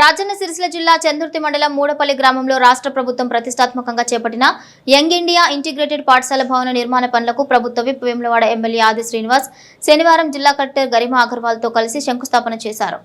రాజన్న సిరిసిల్ల జిల్లా చందుర్తి మండలం మూడపల్లి గ్రామంలో రాష్ట్ర ప్రభుత్వం ప్రతిష్టాత్మకంగా చేపట్టిన యంగ్ ఇండియా ఇంటిగ్రేటెడ్ పాఠశాల భవన నిర్మాణ పనులకు ప్రభుత్వ విప్ వేములవాడ ఎమ్మెల్యే ఆది శ్రీనివాస్ శనివారం జిల్లా కలెక్టర్ గరిమా అగర్వాల్తో కలిసి శంకుస్థాపన చేశారు.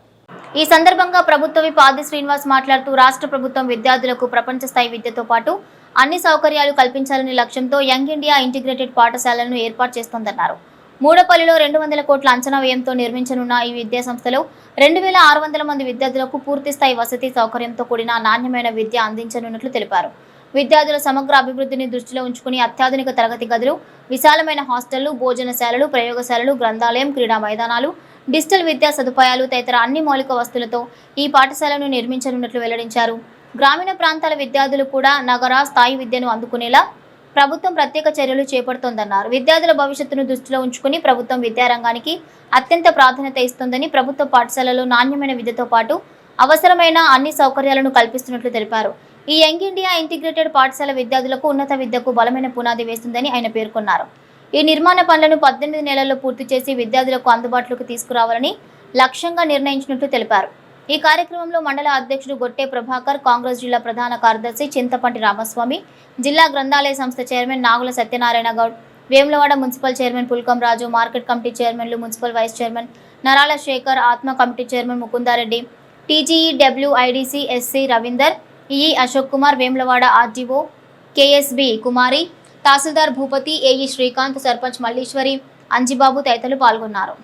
ఈ సందర్భంగా ప్రభుత్వ విప్ ఆది శ్రీనివాస్ మాట్లాడుతూ రాష్ట్ర ప్రభుత్వం విద్యార్థులకు ప్రపంచ స్థాయి విద్యతో పాటు అన్ని సౌకర్యాలు కల్పించాలనే లక్ష్యంతో యంగ్ ఇండియా ఇంటిగ్రేటెడ్ పాఠశాలను ఏర్పాటు చేస్తోందన్నారు. మూడపల్లిలో 200 కోట్ల అంచనా వ్యయంతో నిర్మించనున్న ఈ విద్యా సంస్థలో 2600 మంది విద్యార్థులకు పూర్తి స్థాయి వసతి సౌకర్యంతో కూడిన నాణ్యమైన విద్య అందించనున్నట్లు తెలిపారు. విద్యార్థుల సమగ్ర అభివృద్ధిని దృష్టిలో ఉంచుకుని అత్యాధునిక తరగతి గదులు, విశాలమైన హాస్టళ్లు, భోజనశాలలు, ప్రయోగశాలలు, గ్రంథాలయం, క్రీడా మైదానాలు, డిజిటల్ విద్యా సదుపాయాలు తదితర అన్ని మౌలిక వస్తువులతో ఈ పాఠశాలను నిర్మించనున్నట్లు వెల్లడించారు. గ్రామీణ ప్రాంతాల విద్యార్థులు కూడా నగర స్థాయి విద్యను అందుకునేలా ప్రభుత్వం ప్రత్యేక చర్యలు చేపడుతోందన్నారు. విద్యార్థుల భవిష్యత్తును దృష్టిలో ఉంచుకుని ప్రభుత్వం విద్యారంగానికి అత్యంత ప్రాధాన్యత ఇస్తోందని, ప్రభుత్వ పాఠశాలలో నాణ్యమైన విద్యతో పాటు అవసరమైన అన్ని సౌకర్యాలను కల్పిస్తున్నట్లు తెలిపారు. ఈ యంగ్ ఇండియా ఇంటిగ్రేటెడ్ పాఠశాల విద్యార్థులకు ఉన్నత విద్యకు బలమైన పునాది వేస్తుందని ఆయన పేర్కొన్నారు. ఈ నిర్మాణ పనులను 18 నెలల్లో పూర్తి చేసి విద్యార్థులకు అందుబాటులోకి తీసుకురావాలని లక్ష్యంగా నిర్ణయించినట్లు తెలిపారు. ఈ కార్యక్రమంలో మండల అధ్యక్షుడు గొట్టె ప్రభాకర్, కాంగ్రెస్ జిల్లా ప్రధాన కార్యదర్శి చింతపంటి రామస్వామి, జిల్లా గ్రంథాలయ సంస్థ chairman Nagula Satyanarayana Goud, Vemulawada municipal chairman Pulkam Raju, market committee చైర్మన్లు, municipal vice chairman Narala Shekar, ATMA committee chairman Mukunda Reddy, TGEWIDC SC Ravinder, EE Ashok Kumar, Vemulawada RDO KSB Kumari, tahsildar Bhupathi, AE Srikanth, sarpanch Malleswari, Anjibabu తదితరులు పాల్గొన్నారు.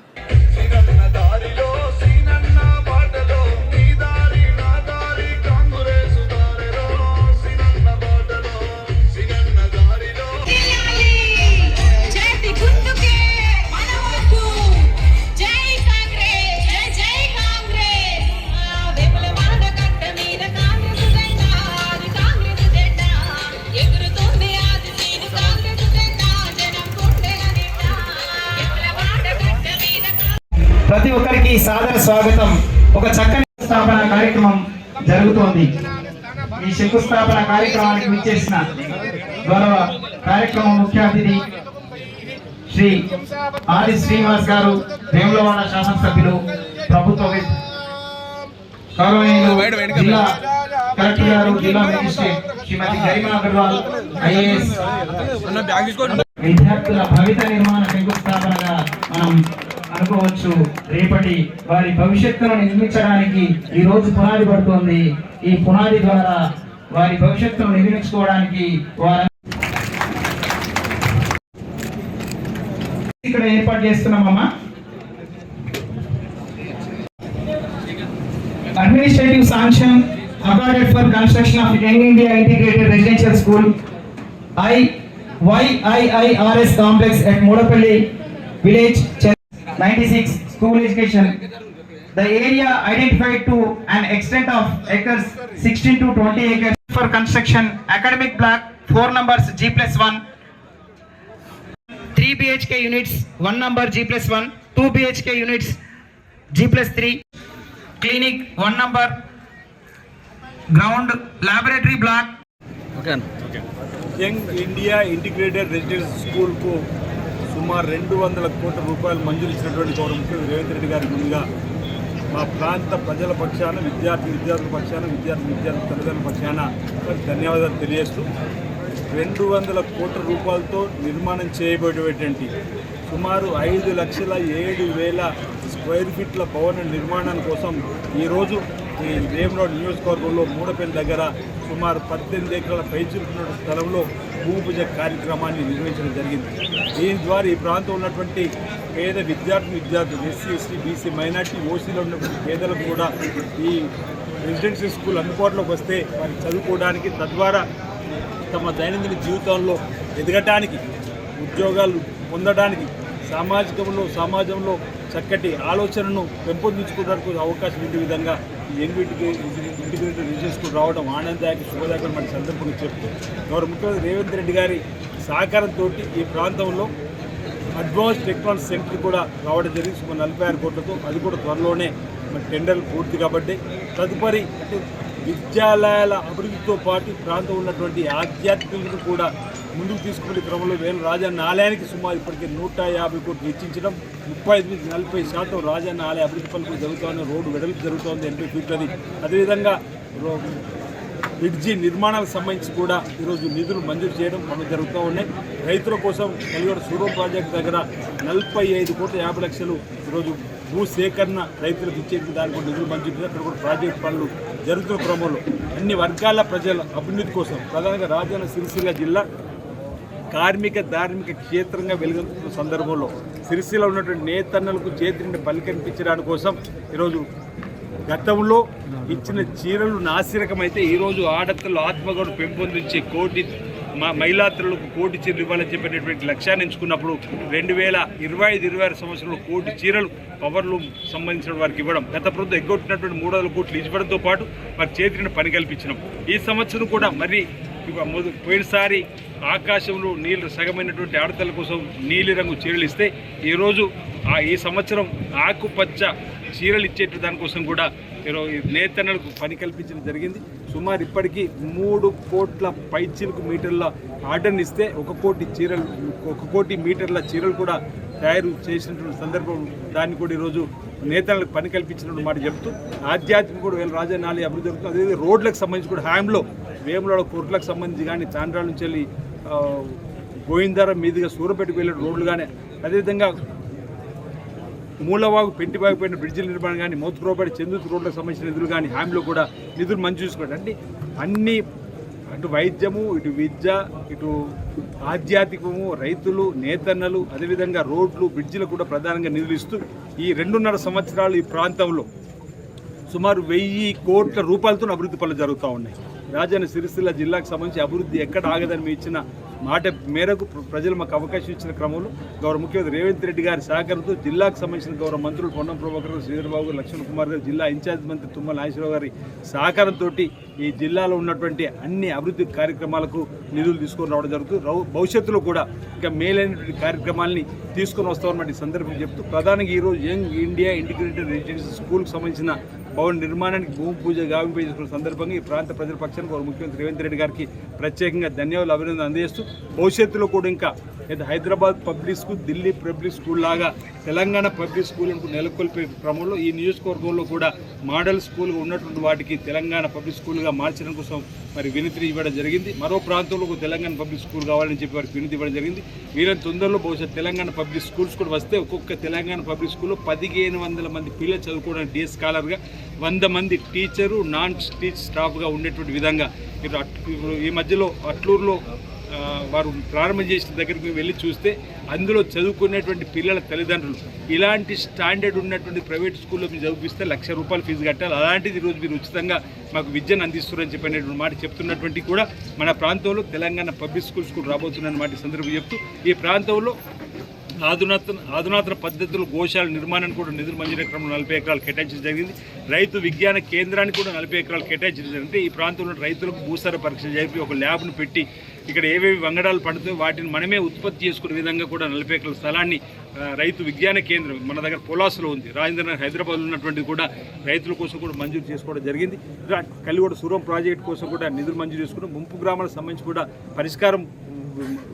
ప్రతి ఒక్కరికి సాదర స్వాగతం. ఒక చక్కని శంకుస్థాపన కార్యక్రమం జరుగుతోంది. ఈ శంకుస్థాపన కార్యక్రమానికి విచ్చేసిన గౌరవ కార్యక్రమం ముఖ్య అతిథి శ్రీ ఆది శ్రీనివాస్ గారు, వేములవాడ శాసనసభ్యులు, ప్రభుత్వ విప్ గౌరవనీయులు జిల్లా కలెక్టర్ గారు, జిల్లా మేజిస్ట్రేట్ శ్రీమతి గరిమా అగర్వాల్ ఐఏఎస్, విద్యార్థుల భవిత నిర్మాణ శంకుస్థాపనగా మనం అనుకోవచ్చు. రేపటి వారి భవిష్యత్తును నిర్మించడానికి ఈ రోజు పునాది పడుతోంది. ఈ పునాది ద్వారా వారి భవిష్యత్తును నిర్మించుకోవడానికి వారు ఇక్కడ ఏర్పాటు చేస్తున్నామమ్మా. Administrative sanction awarded for construction of Young India Integrated Residential School YIIRS complex at Modapalli village 96 school education. The area identified to an extent of acres 16 to 20 acres for construction. Academic block 4 numbers G+1, 3 BHK units 1 number G+1, 2 BHK units G+3, clinic 1 number, ground laboratory block. Okay. Young India integrated residential స్కూల్కు సుమారు 200 కోట్ల రూపాయలు మంజూరు ఇచ్చినటువంటి గౌరవ ముఖ్యమంత్రి రేవంత్ రెడ్డి గారి ముందుగా మా ప్రాంత ప్రజల పక్షాన, విద్యార్థుల పక్షాన, విద్యార్థి తల్లిదండ్రుల పక్షాన ధన్యవాదాలు తెలియజేస్తూ 200 కోట్ల రూపాయలతో నిర్మాణం చేయబడేటువంటి సుమారు 5,07,000 స్క్వేర్ ఫీట్ల భవన నిర్మాణం కోసం ఈరోజు ఈ వేములవాడ నియోజకవర్గంలో మూడపల్లి దగ్గర సుమారు 18 ఎకరాల పైచిలుకున్న స్థలంలో భూమి పూజ కార్యక్రమాన్ని నిర్వహించడం జరిగింది. దీని ద్వారా ఈ ప్రాంతంలో ఉన్నటువంటి పేద విద్యార్థులు ఎస్సీ, ఎస్టీ, బీసీ, మైనార్టీ, ఓసీలో ఉన్నటువంటి పేదలకు కూడా ఈ రెసిడెన్షియల్ స్కూల్ అందుబాటులోకి వస్తే వారికి చదువుకోవడానికి, తద్వారా తమ దైనందిన జీవితంలో ఎదగటానికి, ఉద్యోగాలు పొందడానికి, సమాజంలో చక్కటి ఆలోచనను పెంపొందించుకోవడానికి అవకాశం ఉండే విధంగా యంగ్ ఇంటిగ్రేటెడ్ రెసిడెన్షియల్ స్కూల్ రావడం ఆనందదాయక, శుభదాయకం మన సందర్భంగా చెప్తూ గౌరవ ముఖ్యమంత్రి రేవంత్ రెడ్డి గారి సహకారంతో ఈ ప్రాంతంలో అడ్వాన్స్ టెక్నాలజీ సెంటర్ కూడా రావడం జరిగింది. సుమారు 46 కోట్లతో. అది కూడా త్వరలోనే మరి టెండర్లు పూర్తి కాబట్టి తదుపరి విద్యాలయాల అభివృద్ధితో పాటు ఈ ప్రాంతం ఉన్నటువంటి ఆధ్యాత్మికతను కూడా ముందుకు తీసుకునే క్రమంలో వేలు రాజన్న ఆలయానికి సుమారు ఇప్పటికే 150 కోట్లు వెచ్చించడం 35-40% రాజన్న ఆలయ అభివృద్ధి పనులు జరుగుతోంది. రోడ్డు వెడల్పు జరుగుతోంది 80 ఫీట్లది. అదేవిధంగా బ్రిడ్జి నిర్మాణాలకు సంబంధించి కూడా ఈరోజు నిధులు మంజూరు చేయడం పనులు జరుగుతూ ఉన్నాయి. రైతుల కోసం కలిగొడ సూరం ప్రాజెక్టు దగ్గర 45,50,00,000 ఈరోజు భూ సేకరణ రైతులకు ఇచ్చేందుకు దానికి కూడా నిధులు మంజూరు చేసి అక్కడ కూడా ప్రాజెక్టు పనులు జరుగుతున్న క్రమంలో అన్ని వర్గాల ప్రజల అభివృద్ధి కోసం ప్రధానంగా రాజన్న సిరిసిల్ల జిల్లా కార్మిక ధార్మిక క్షేత్రంగా వెలుగొందుతున్న సందర్భంలో సిరిసిల్ల ఉన్నటువంటి నేతన్నలకు చేతి నుండి పలికనిపించడానికి కోసం ఈరోజు గతంలో ఇచ్చిన చీరలు నాసిరకమైతే ఈరోజు ఆడపిల్లలు ఆత్మగౌరవం పెంపొందించి మహిళాత్రులకు 1 కోటి చీరలు ఇవ్వాలని చెప్పినటువంటి లక్ష్యాన్ని ఎంచుకున్నప్పుడు 2025-26 సంవత్సరంలో 1 కోటి చీరలు పవర్లు సంబంధించిన వారికి ఇవ్వడం, గత ప్రభుత్వం ఎగ్గొట్టినటువంటి 300 కోట్లు ఇవ్వడంతో పాటు వారి చేతిని పని కల్పించడం. ఈ సంవత్సరం కూడా మరి పోయినసారి ఆకాశంలో నీళ్ళు సగమైనటువంటి ఆడతల కోసం నీలిరంగు చీరలు ఇస్తే ఈరోజు ఈ సంవత్సరం ఆకుపచ్చ చీరలు ఇచ్చేట దానికోసం కూడా నేతన్నలకు పని కల్పించడం జరిగింది. సుమారు ఇప్పటికీ 3 కోట్ల పైచిలుకు మీటర్ల ఆర్డర్ని ఇస్తే 1 కోటి చీరలు 1 కోటి మీటర్ల చీరలు కూడా తయారు చేసినటువంటి సందర్భం దాన్ని కూడా ఈరోజు నేతలకు పని కల్పించినటువంటి మాట చెప్తూ ఆధ్యాత్మిక కూడా వేల రాజన్న ఆలయ అభివృద్ధి జరుగుతుంది. అదేవిధంగా రోడ్లకు సంబంధించి కూడా హ్యాంలో వేములవాడ కోర్టులకు సంబంధించి కానీ చాంద్రాల నుంచి వెళ్ళి గోవిందారం మీదుగా సూరపేటకు వెళ్ళే రోడ్లు కానీ అదేవిధంగా మూలవాగు పెంటివాగు పైన బ్రిడ్జిల నిర్మాణం కానీ మోత్కురోపేట చందుతు రోడ్లకు సంబంధించిన నిధులు కానీ హామీలో కూడా నిధులు మంజూరు చేసుకోవడం అంటే అన్ని అటు వైద్యము ఇటు విద్య ఇటు ఆధ్యాత్మికము రైతులు నేతన్నలు అదేవిధంగా రోడ్లు బ్రిడ్జిలకు కూడా ప్రధానంగా నిధులు ఇస్తూ ఈ 2.5 సంవత్సరాలు ఈ ప్రాంతంలో సుమారు 1000 కోట్ల రూపాయలతో అభివృద్ధి పనులు జరుగుతూ ఉన్నాయి. రాజన్న సిరిసిల్ల జిల్లాకు సంబంధించి అభివృద్ధి ఎక్కడ ఆగదని మీ ఇచ్చిన మాట మేరకు ప్రజలు మాకు అవకాశం ఇచ్చిన క్రమంలో గౌరవ ముఖ్యమంత్రి రేవంత్ రెడ్డి గారి సహకారంతో జిల్లాకు సంబంధించిన గౌరవ మంత్రులు పొన్నం ప్రభాకర్ గారు, శ్రీధర్బాబు గారు, లక్ష్మణ్ కుమార్ గారు, జిల్లా ఇన్ఛార్జ్ మంత్రి తుమ్మల నాగేశ్వరరావు గారి సహకారంతో ఈ జిల్లాలో ఉన్నటువంటి అన్ని అభివృద్ధి కార్యక్రమాలకు నిధులు తీసుకొని రావడం జరుగుతుంది. భవిష్యత్తులో కూడా ఇంకా మేలైనటువంటి కార్యక్రమాలని తీసుకొని వస్తామన్నమాట ఈ సందర్భం చెప్తూ ప్రధానంగా ఈరోజు యంగ్ ఇండియా ఇంటిగ్రేటెడ్ రెసిడెన్షియల్ స్కూల్కి సంబంధించిన భవన నిర్మాణానికి భూమి పూజ గావింపు చేసిన సందర్భంగా ఈ ప్రాంత ప్రజల పక్షాన గౌరవ ముఖ్యమంత్రి రేవంత్ రెడ్డి గారికి ప్రత్యేకంగా ధన్యవాదాలు అభినందనలు అందజేస్తూ భవిష్యత్తులో కూడా ఇంకా Hyderabad public school, Delhi public school లాగా తెలంగాణ పబ్లిక్ స్కూల్ను నెలకొల్పే క్రమంలో ఈ నియోజకవర్గంలో కూడా మోడల్ స్కూల్గా ఉన్నటువంటి వాటికి తెలంగాణ పబ్లిక్ స్కూల్గా మార్చడం కోసం మరి వినతి ఇవ్వడం జరిగింది. మరో ప్రాంతంలో తెలంగాణ పబ్లిక్ స్కూల్ కావాలని చెప్పి వారికి వినతి ఇవ్వడం జరిగింది. వీళ్ళని తొందరలో బహుశా తెలంగాణ పబ్లిక్ స్కూల్స్ కూడా వస్తే ఒక్కొక్క తెలంగాణ పబ్లిక్ స్కూల్లో 1500 మంది పిల్లలు చదువుకోవడానికి డే స్కాలర్గా 100 మంది టీచరు నాన్ టీచ్ స్టాఫ్గా ఉండేటువంటి విధంగా ఇప్పుడు ఈ మధ్యలో అట్లూరులో వారు ప్రారంభం చేసిన దగ్గరికి వెళ్ళి చూస్తే అందులో చదువుకునేటువంటి పిల్లల తల్లిదండ్రులు ఇలాంటి స్టాండర్డ్ ఉన్నటువంటి ప్రైవేట్ స్కూల్లో మీరు చదివిస్తే ₹1,00,000 ఫీజు కట్టాలి, అలాంటిది ఈరోజు మీరు ఉచితంగా మాకు విద్యను అందిస్తున్నారని చెప్పినటువంటి మాట చెప్తున్నటువంటి కూడా మన ప్రాంతంలో తెలంగాణ పబ్లిక్ స్కూల్స్ కూడా రాబోతున్న మాట సందర్భం చెప్తూ ఈ ప్రాంతంలో ఆధునాతన పద్ధతులు గోశాల నిర్మాణానికి కూడా నిధులు మంజూరు క్రమంలో 40 ఎకరాలు కేటాయించడం జరిగింది. రైతు విజ్ఞాన కేంద్రానికి కూడా 40 ఎకరాలు కేటాయించడం జరిగింది. ఈ ప్రాంతంలో రైతులకు భూసార పరీక్ష జరిపి ఒక ల్యాబ్ను పెట్టి ఇక్కడ ఏవేవి వంగడాలు పడుతాయో వాటిని మనమే ఉత్పత్తి చేసుకునే విధంగా కూడా 40 ఎకరాల స్థలాన్ని రైతు విజ్ఞాన కేంద్రం మన దగ్గర పొలాసులో ఉంది. రాజేంద్రనగర్ హైదరాబాద్లో ఉన్నటువంటి కూడా రైతుల కోసం కూడా మంజూరు చేసుకోవడం జరిగింది. కలిగొడ సూరం ప్రాజెక్టు కోసం కూడా నిధులు మంజూరు చేసుకున్నాం. ముంపు గ్రామాలకు సంబంధించి కూడా పరిష్కారం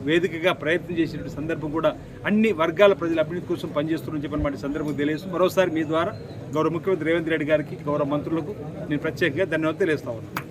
వేదికగా ప్రయత్నం చేసిన సందర్భం కూడా అన్ని వర్గాల ప్రజల అభివృద్ధి కోసం పనిచేస్తున్నారని చెప్పిన సందర్భం తెలియజేస్తూ మరోసారి మీ ద్వారా గౌరవ ముఖ్యమంత్రి రేవంత్ రెడ్డి గారికి గౌరవ మంత్రులకు నేను ప్రత్యేకంగా ధన్యవాదాలు తెలియజేస్తా ఉన్నాను.